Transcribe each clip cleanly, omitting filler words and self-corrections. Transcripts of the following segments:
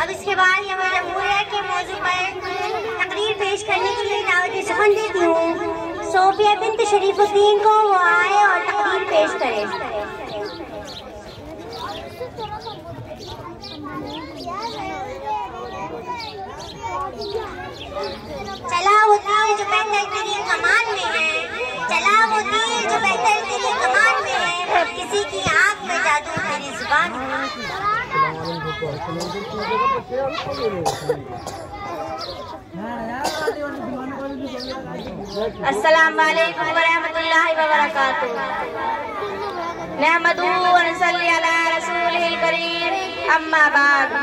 اب اس کے بعد یہ مجبور ہے کہ موضوع پر تقریر پیش کرنے کے لیے دعوت سخن دیتی ہوں صوفیہ بنت شریف الدین کو، وہ آئے اور تقریر پیش کرے۔ چلا وہ تیر جو بہتر ترین کمان میں ہے، چلا وہ تیر جو بہتر ترین کمان میں ہے، کسی کی آنکھ میں جادو تیری زبان میں۔ السلام علیکم ورحمۃ اللہ وبرکاتہ۔ نحمدہ و نصلی علی رسولہ الکریم، اما بعد۔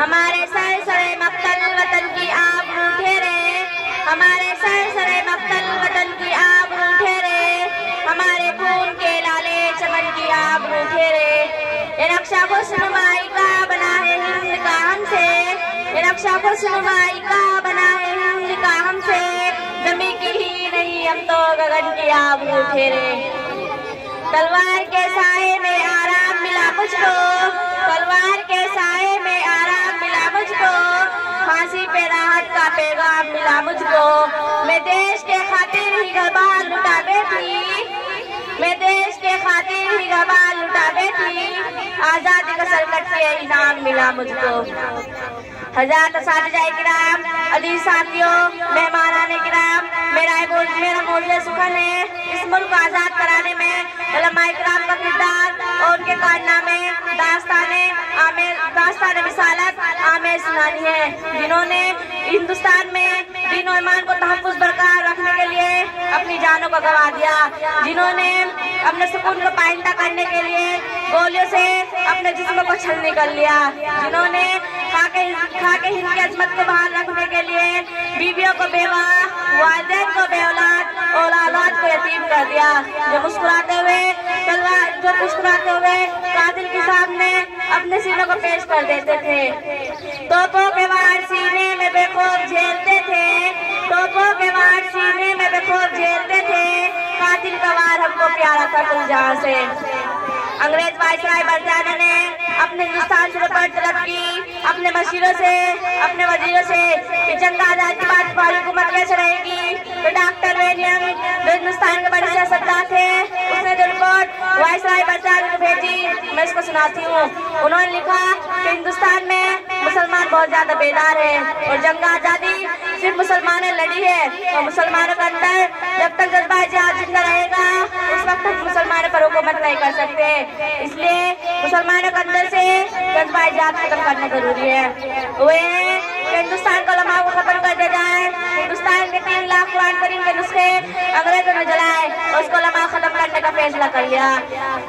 ہمارے سر مقتل وطن کی آبرو ٹھہرے، ہمارے سر مقتل وطن کی آبرو ٹھہرے، ہمارے خون کے لالے چمن کی آبرو ٹھہرے۔ یہ نقشہ خوشنمائی کا بنا ہے ہند کا ہم سے، یہ نقشہ خوشنمائی کا بنا ہے ہند کا ہم سے، زمین کی ہی نہیں ہم تو گگن کی آبرو ٹھہرے۔ تلوار کے سائے میں آرام ملا مجھ کو، تلوار کے سائے میں آرام ملا مجھ کو، پھانسی پہ راحت کا پیغام ملا مجھ کو۔ میں دیش کے خاطر ہی گھبال لٹا بیٹھی، میں دیش کے خاطر ہی گھبال لٹا بیٹھی، آزادی کا سرکٹ سے انعام ملا مجھ کو۔ حضرات اساتذہ کرام، عزیز ساتھیوں، مہمانان کرام، میرا موضوع سخن ہے اس ملک کو آزاد کرانے میں علماء کرام کا کردار اور ان کے کارنامے، داستان رسالت عامر سنانی ہے، جنہوں نے ہندوستان میں دین و ایمان کو تحفظ برقرار رکھنے کے لیے اپنی جانوں کو گنوا دیا، جنہوں نے اپنے سکون کو پائندہ کرنے کے لیے گولیوں سے اپنے جسم کو چھلنی کر لیا، جنہوں نے خاک ہند کی عظمت کو بحال رکھنے کے لیے بیویوں کو بیوہ، والدین کو بے اولاد اور اولاد کو یتیم کر دیا، جو مسکراتے ہوئے قاتل کے سامنے اپنے سینوں کو پیش کر دیتے تھے، توپوں کے وار سینے میں بے خوف جھیلتے تھے، توپوں کے وار سینے میں بے خوف جھیلتے تھے، قاتل کا وار ہم کو پیارا تھا کل جہاں سے۔ انگریز وائسرائے برطانیہ نے اپنے ہندوستان سے رپورٹ طلب کی اپنے مشیروں سے، اپنے وزیروں سے کہ جنگ آزادی کے بعد فوری حکومت کیسے رہے گی، تو ڈاکٹر ویلیم جو ہندوستان کے بڑے سیاستدان تھے، اس نے جو رپورٹ وائسرائے برطانیہ کو بھیجی میں اس کو سناتی ہوں۔ انہوں نے لکھا کہ ہندوستان میں مسلمان بہت زیادہ بیدار ہیں اور جنگ آزادی صرف مسلمانوں لڑی ہے، اور مسلمانوں کے اندر جب تک جذبہ جہاد زندہ رہے گا اس وقت تک مسلمانوں پر حکومت نہیں کر سکتے، اس لیے مسلمانوں کے اندر سے جذبہ جہاد ختم کرنا ضروری ہے۔ وہ ہے کہ ہندوستان کے علماء کو ختم کر دیا جائے، ہندوستان کے 3 لاکھ قرآن کریم کے نسخے انگریزوں نے جلائے اور اس کو علماء ختم کرنے کا فیصلہ کر لیا۔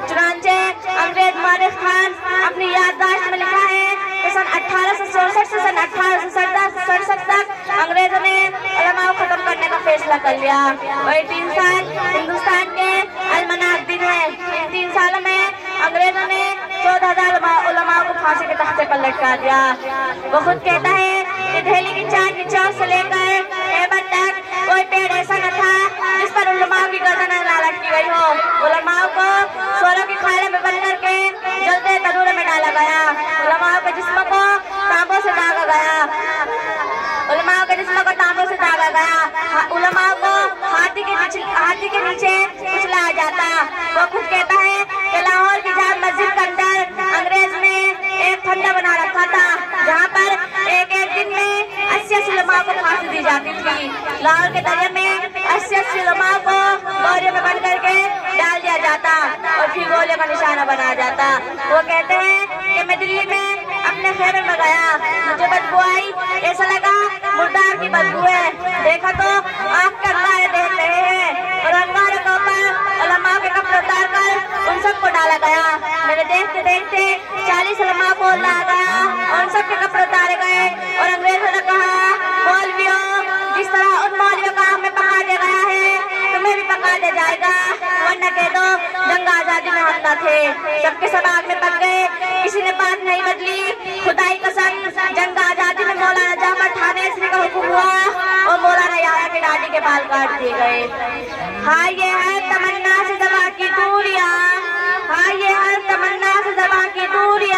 چنانچہ انگریز مورخ خان اپنی یادداشت میں لکھا ہے کہ سن 1864 سے سن 1867 تک انگریزوں نے علماء کو ختم کرنے کا فیصلہ کر لیا، اور یہ 3 سال ہندوستان کے المناک دن ہیں۔ ان 3 سالوں میں انگریزوں نے 14,000 علماء کو پھانسی کے تختے پر لٹکا دیا۔ وہ خود کہتا ہے کہ دہلی کی چار کی چوک سے لے کر خیبر تک کوئی پیڑ ایسا نہ تھا جس پر علماء کی گردنیں نہ لٹکی گئی ہو۔ علماء کو سوروں کی کھالے میں بند کر کے جلتے تنور میں ڈالا گیا، علماء کے جسم کو تانبوں سے داغا گیا، علماء کے جسم کو تانبوں سے داغا گیا، علماء کو ہاتھی کے نیچے کچلایا جاتا۔ وہ خود کہتا ہے کہ لاہور کی جامع مسجد کے اندر انگریز نے ایک پھندا بنا رکھا تھا جہاں پر ایک دن میں 80 علماء کو پھانسی دی جاتی تھی۔ لاہور کے دریا میں 80 علماء کو گولیوں میں بند کر کے ڈال دیا جاتا اور پھر گولیوں کا نشانہ بنایا جاتا۔ وہ کہتے ہیں کہ میں دلی میں اپنے خیمے میں گیا، مجھے بدبو آئی، ایسا لگا مردار کی بدبو ہے، دیکھا تو آنکھ کے انگارے دیکھ رہے ہیں اور انگاروں کے اوپر علماء کے کپڑے اتار کر ان سب کو ڈالا گیا۔ میں نے دیکھتے دیکھتے 40 علماء کو لایا گیا اور ان سب کے کپڑے اتارے گئے، اور انگریزوں نے کہا مولویوں جس طرح ان مولویوں کا ہمیں پکا دیا گیا ہے تمہیں بھی پکا دیا جائے گا، ورنہ کہہ دو جنگ آزادی میں ہم نہ تھے۔ سب کے سب آگ میں پک گئے، کسی نے بات نہیں بدلی۔ خدائی قسم جنگ آزادی میں مولانا جعفر تھانوی کا حکم ہوا اور مولانا یحییٰ کی ڈاڑی کے بال کاٹ دیے گئے۔ ہاں یہ ہے تمنا سے زباں کی دوریاں، ہاں یہ ہے تمنا سے زباں کی دوریاں،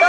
2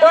2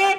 1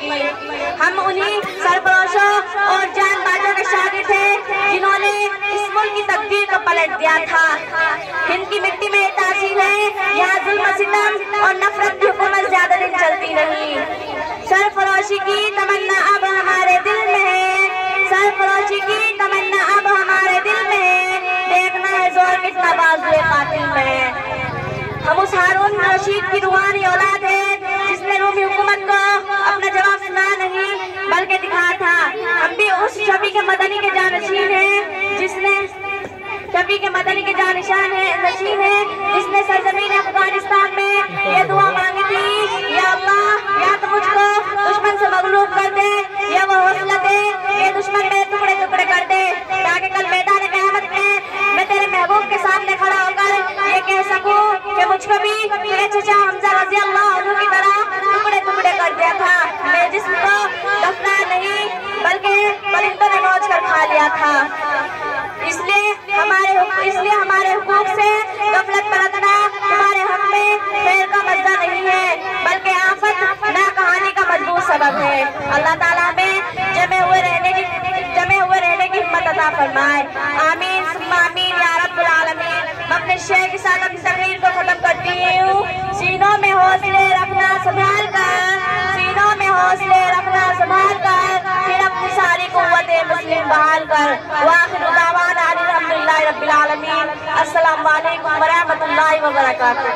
گی۔ ہم انہی سرفروشوں اور جان بازوں کے شاگرد ہیں جنہوں نے اس ملک کی تقدیر کو پلٹ دیا تھا۔ ہند کی مٹی میں یہ تاثیر ہے، یہاں ظلم و ستم اور نفرت کی حکومت زیادہ دن چلتی نہیں۔ سرفروشی کی تمنا اب ہمارے دل میں ہے، سرفروشی کی تمنا اب ہمارے دل میں ہے، دیکھنا ہے زور کتنا بازوئے قاتل میں ہے۔ ہم اس ہارون رشید کی روحانی اولاد ہیں جس نے رومی حکومت کو اپنا جواب سنا نہیں بلکہ دکھا تھا۔ ہم بھی اس شفیع مدنی کے جانشین ہیں جس نے نشین ہے جس نے سرزمین افغانستان میں یہ دعا مانگی تھی، یا اللہ یا تو مجھ کو دشمن سے مغلوب کر دے یا وہ حوصلہ دے کہ دشمن میں ٹکڑے ٹکڑے کر دے، تاکہ کل میدان قیامت میں تیرے محبوب کے سامنے کھڑا ہو کر یہ کہہ سکوں کہ مجھ کو بھی میرے چچا حمزہ رضی اللہ عنہ کی طرح ٹکڑے ٹکڑے کر دیا تھا، میرے جسم کو دفنایا نہیں بلکہ پرندوں نے نوچ کر کھا لیا تھا۔ اس لیے ہمارے حقوق سے غفلت برتنا ہمارے حق میں خیر کا مزہ نہیں ہے بلکہ آفت ناکہانی کا مضبوط سبب ہے۔ اللہ تعالیٰ میں جمع ہوئے رہنے کی ہمت عطا فرمائے، آمین ثم آمین یا رب العالمین۔ میں اپنے شعر کے ساتھ اپنی تقریر کو ختم کرتی ہوں۔ سینوں میں حوصلے رکھنا سنبھال کر، سینوں میں حوصلے رکھنا سنبھال کر، پھر اپنی ساری قوت مسلم بحال کر۔ وآخر دعوانا الحمدللہ رب العالمین۔ السلام علیکم ورحمۃ اللہ وبرکاتہ۔